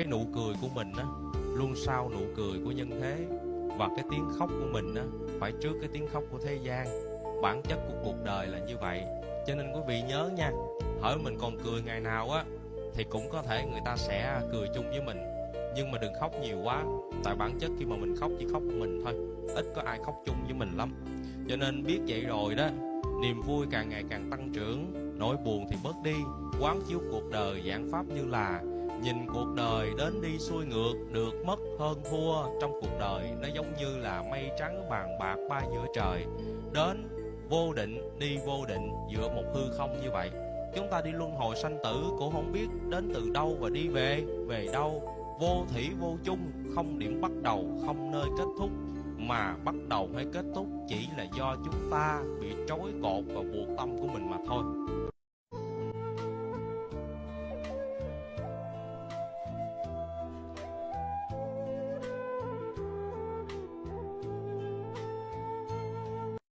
cái nụ cười của mình á luôn sau nụ cười của nhân thế, và cái tiếng khóc của mình á phải trước cái tiếng khóc của thế gian. Bản chất của cuộc đời là như vậy. Cho nên quý vị nhớ nha, hỡi mình còn cười ngày nào á thì cũng có thể người ta sẽ cười chung với mình, nhưng mà đừng khóc nhiều quá. Tại bản chất khi mà mình khóc chỉ khóc một mình thôi, ít có ai khóc chung với mình lắm. Cho nên biết vậy rồi đó, niềm vui càng ngày càng tăng trưởng, nỗi buồn thì bớt đi. Quán chiếu cuộc đời giảng pháp như là nhìn cuộc đời đến đi xuôi ngược, được mất hơn thua. Trong cuộc đời nó giống như là mây trắng vàng bạc bay giữa trời, đến vô định đi vô định giữa một hư không như vậy. Chúng ta đi luân hồi sanh tử cũng không biết đến từ đâu và đi về đâu. Vô thủy vô chung, không điểm bắt đầu, không nơi kết thúc. Mà bắt đầu hay kết thúc chỉ là do chúng ta bị trói cột và buộc tâm của mình mà thôi.